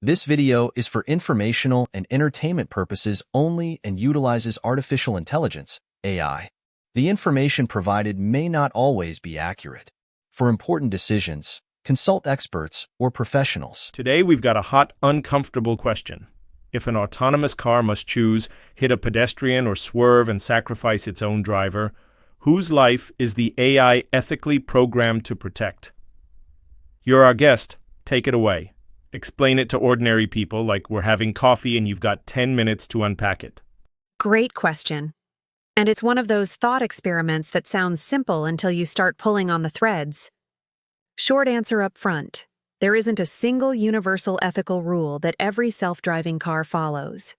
This video is for informational and entertainment purposes only and utilizes artificial intelligence, AI. The information provided may not always be accurate. For important decisions, consult experts or professionals. Today we've got a hot, uncomfortable question. If an autonomous car must choose, hit a pedestrian or swerve and sacrifice its own driver, whose life is the AI ethically programmed to protect? You're our guest. Take it away. Explain it to ordinary people like we're having coffee and you've got 10 minutes to unpack it. Great question. And it's one of those thought experiments that sounds simple until you start pulling on the threads. Short answer up front. There isn't a single universal ethical rule that every self-driving car follows.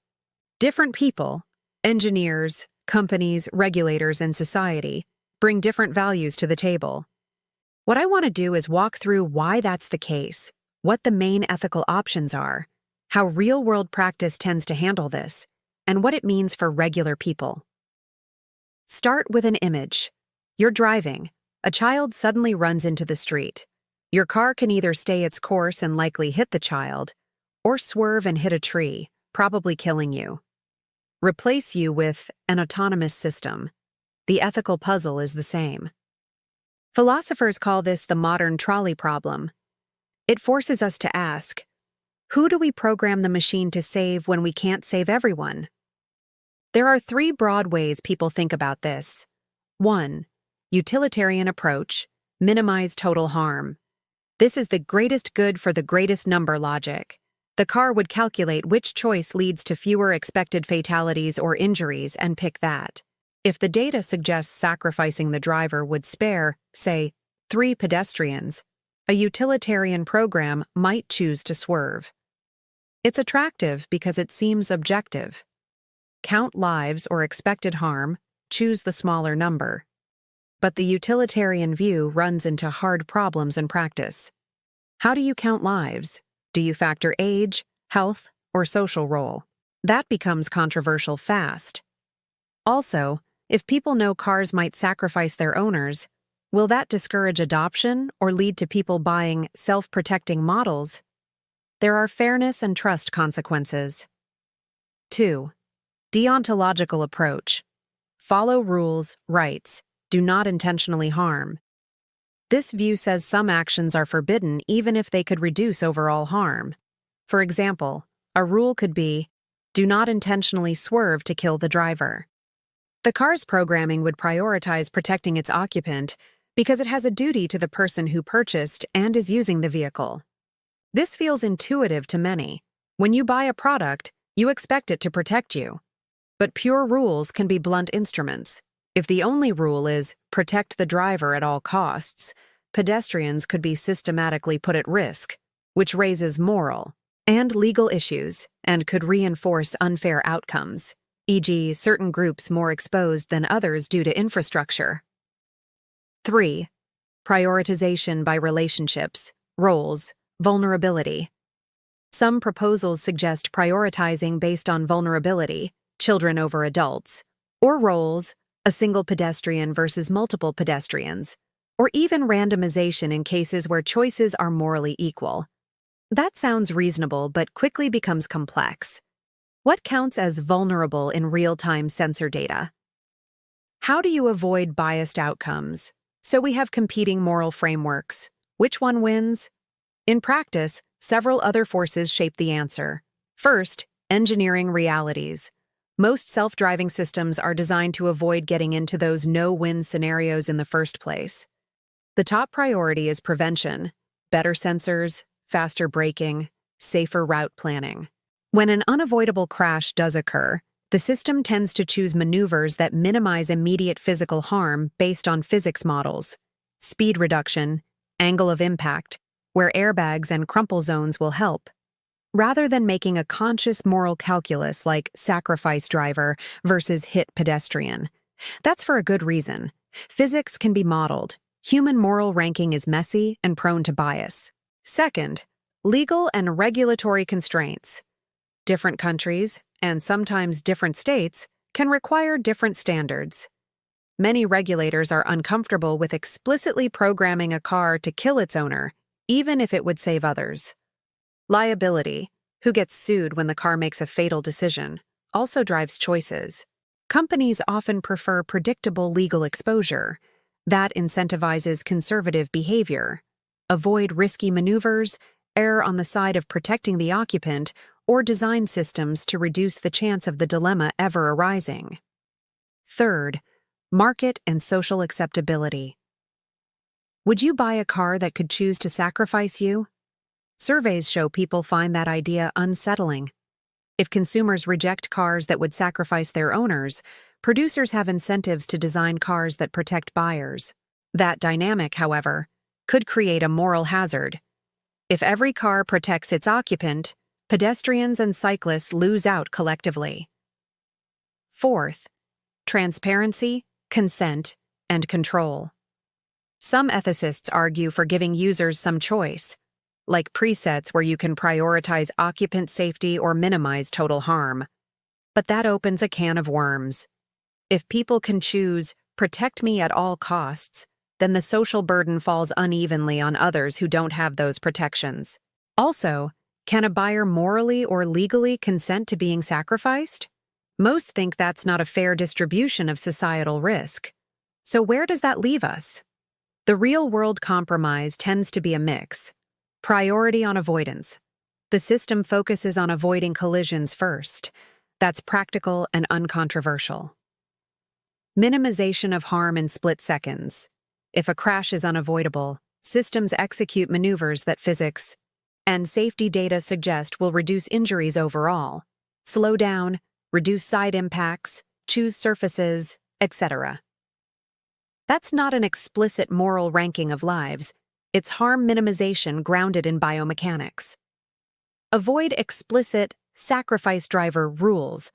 Different people, engineers, companies, regulators, and society, bring different values to the table. What I want to do is walk through why that's the case, what the main ethical options are, how real-world practice tends to handle this, and what it means for regular people. Start with an image. You're driving. A child suddenly runs into the street. Your car can either stay its course and likely hit the child, or swerve and hit a tree, probably killing you. Replace you with an autonomous system. The ethical puzzle is the same. Philosophers call this the modern trolley problem. It forces us to ask, who do we program the machine to save when we can't save everyone? There are three broad ways people think about this. 1. Utilitarian approach, minimize total harm. This is the greatest good for the greatest number logic. The car would calculate which choice leads to fewer expected fatalities or injuries and pick that. If the data suggests sacrificing the driver would spare, say, 3 pedestrians, a utilitarian program might choose to swerve. It's attractive because it seems objective. Count lives or expected harm, choose the smaller number. But the utilitarian view runs into hard problems in practice. How do you count lives? Do you factor age, health, or social role? That becomes controversial fast. Also, if people know cars might sacrifice their owners, will that discourage adoption or lead to people buying self-protecting models? There are fairness and trust consequences. 2. Deontological approach. Follow rules, rights. Do not intentionally harm. This view says some actions are forbidden even if they could reduce overall harm. For example, a rule could be, do not intentionally swerve to kill the driver. The car's programming would prioritize protecting its occupant because it has a duty to the person who purchased and is using the vehicle. This feels intuitive to many. When you buy a product, you expect it to protect you. But pure rules can be blunt instruments. If the only rule is protect the driver at all costs, pedestrians could be systematically put at risk, which raises moral and legal issues and could reinforce unfair outcomes, e.g., certain groups more exposed than others due to infrastructure. 3. Prioritization by relationships, roles, vulnerability. Some proposals suggest prioritizing based on vulnerability, children over adults, or roles, a single pedestrian versus multiple pedestrians, or even randomization in cases where choices are morally equal. That sounds reasonable but quickly becomes complex. What counts as vulnerable in real-time sensor data? How do you avoid biased outcomes? So we have competing moral frameworks. Which one wins? In practice, several other forces shape the answer. First, engineering realities. Most self-driving systems are designed to avoid getting into those no-win scenarios in the first place. The top priority is prevention, better sensors, faster braking, safer route planning. When an unavoidable crash does occur, the system tends to choose maneuvers that minimize immediate physical harm based on physics models, speed reduction, angle of impact, where airbags and crumple zones will help, rather than making a conscious moral calculus like sacrifice driver versus hit pedestrian. That's for a good reason. Physics can be modeled. Human moral ranking is messy and prone to bias. Second, legal and regulatory constraints. Different countries, and sometimes different states, can require different standards. Many regulators are uncomfortable with explicitly programming a car to kill its owner, even if it would save others. Liability. who gets sued when the car makes a fatal decision, also drives choices. Companies often prefer predictable legal exposure. That incentivizes conservative behavior. Avoid risky maneuvers, err on the side of protecting the occupant, or design systems to reduce the chance of the dilemma ever arising. Third, market and social acceptability. Would you buy a car that could choose to sacrifice you? Surveys show people find that idea unsettling. If consumers reject cars that would sacrifice their owners, producers have incentives to design cars that protect buyers. That dynamic, however, could create a moral hazard. If every car protects its occupant, pedestrians and cyclists lose out collectively. Fourth, transparency, consent, and control. Some ethicists argue for giving users some choice, like presets where you can prioritize occupant safety or minimize total harm. But that opens a can of worms. If people can choose, protect me at all costs, then the social burden falls unevenly on others who don't have those protections. Also, can a buyer morally or legally consent to being sacrificed? Most think that's not a fair distribution of societal risk. So where does that leave us? The real-world compromise tends to be a mix. Priority on avoidance. The system focuses on avoiding collisions first. That's practical and uncontroversial. Minimization of harm in split seconds. If a crash is unavoidable, systems execute maneuvers that physics and safety data suggest will reduce injuries overall. Slow down, reduce side impacts, choose surfaces, etc. That's not an explicit moral ranking of lives. It's harm minimization grounded in biomechanics. Avoid explicit sacrifice driver rules.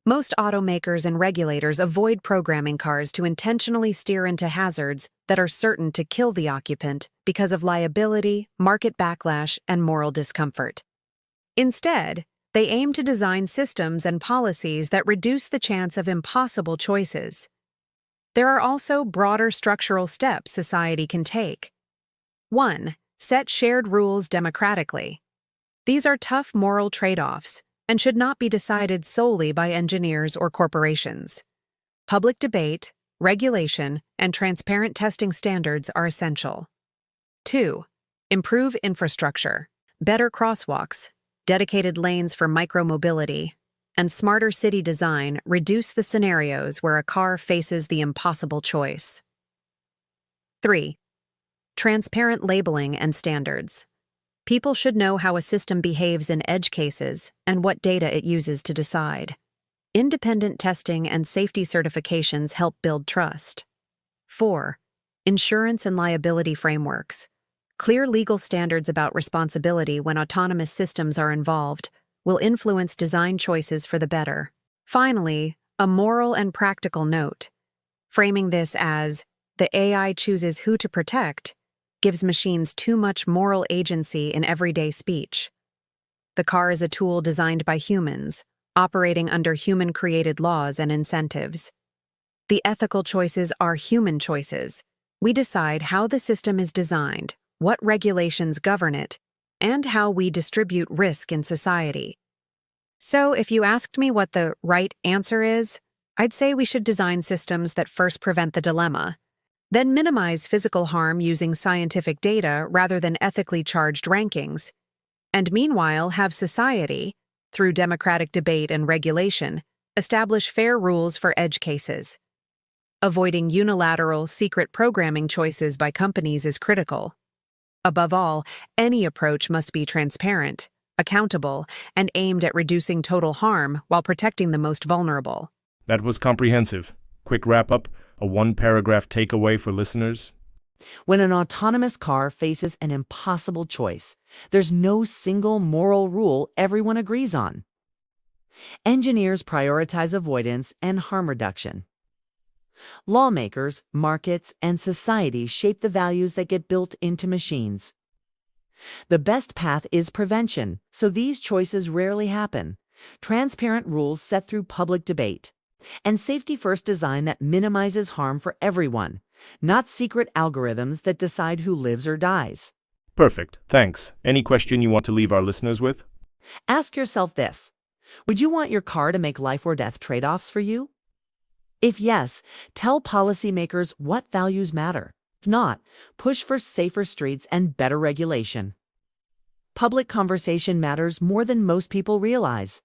Most automakers and regulators avoid programming cars to intentionally steer into hazards that are certain to kill the occupant because of liability, market backlash, and moral discomfort. Instead, they aim to design systems and policies that reduce the chance of impossible choices. There are also broader structural steps society can take. 1. Set shared rules democratically. These are tough moral trade-offs and should not be decided solely by engineers or corporations. Public debate, regulation, and transparent testing standards are essential. 2. Improve infrastructure. Better crosswalks, dedicated lanes for micromobility, and smarter city design reduce the scenarios where a car faces the impossible choice. 3. Transparent labeling and standards. People should know how a system behaves in edge cases and what data it uses to decide. Independent testing and safety certifications help build trust. 4. Insurance and liability frameworks. Clear legal standards about responsibility when autonomous systems are involved will influence design choices for the better. Finally, a moral and practical note. Framing this as, the AI chooses who to protect, gives machines too much moral agency in everyday speech. The car is a tool designed by humans, operating under human-created laws and incentives. The ethical choices are human choices. We decide how the system is designed, what regulations govern it, and how we distribute risk in society. So, if you asked me what the right answer is, I'd say we should design systems that first prevent the dilemma, then minimize physical harm using scientific data rather than ethically charged rankings, and meanwhile have society, through democratic debate and regulation, establish fair rules for edge cases. Avoiding unilateral, secret programming choices by companies is critical. Above all, any approach must be transparent, accountable, and aimed at reducing total harm while protecting the most vulnerable. That was comprehensive. Quick wrap-up, a one-paragraph takeaway for listeners. When an autonomous car faces an impossible choice, there's no single moral rule everyone agrees on. Engineers prioritize avoidance and harm reduction. Lawmakers, markets, and society shape the values that get built into machines. The best path is prevention, so these choices rarely happen. Transparent rules set through public debate. And safety-first design that minimizes harm for everyone, not secret algorithms that decide who lives or dies. Perfect, thanks. Any question you want to leave our listeners with? Ask yourself this: would you want your car to make life or death trade-offs for you? If yes, tell policymakers what values matter. If not, push for safer streets and better regulation. Public conversation matters more than most people realize.